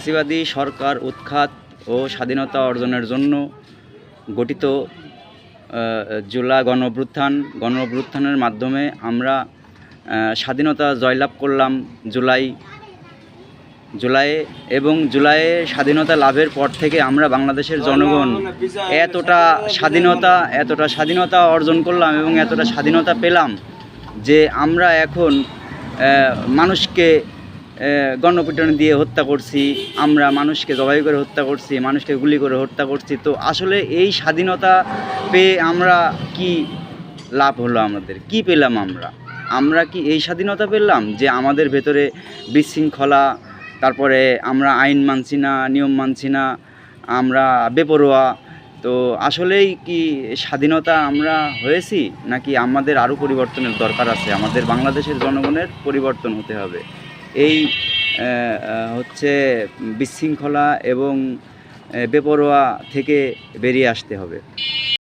ফ্যাসিবাদী সরকার উৎখাত ও স্বাধীনতা অর্জনের জন্য গঠিত জুলাই গণ অভ্যুত্থানের মাধ্যমে আমরা স্বাধীনতা জয়লাভ করলাম জুলাইয়ে। এবং জুলাইয়ে স্বাধীনতা লাভের পর থেকে আমরা বাংলাদেশের জনগণ এতটা স্বাধীনতা অর্জন করলাম এবং এতটা স্বাধীনতা পেলাম যে আমরা এখন মানুষকে গণপিটুনি দিয়ে হত্যা করছি, আমরা মানুষকে জবাই করে হত্যা করছি, মানুষকে গুলি করে হত্যা করছি। তো আসলে এই স্বাধীনতা পেয়ে আমরা কি লাভ হলো, আমাদের কি পেলাম? আমরা কি এই স্বাধীনতা পেলাম যে আমাদের ভেতরে বিশৃঙ্খলা, তারপরে আমরা আইন মানছি না, নিয়ম মানছি না, আমরা বেপরোয়া? তো আসলেই কি স্বাধীনতা আমরা হয়েছি, নাকি আমাদের আরও পরিবর্তনের দরকার আছে? আমাদের বাংলাদেশের জনগণের পরিবর্তন হতে হবে, এই হচ্ছে বিশৃঙ্খলা এবং বেপরোয়া থেকে বেরিয়ে আসতে হবে।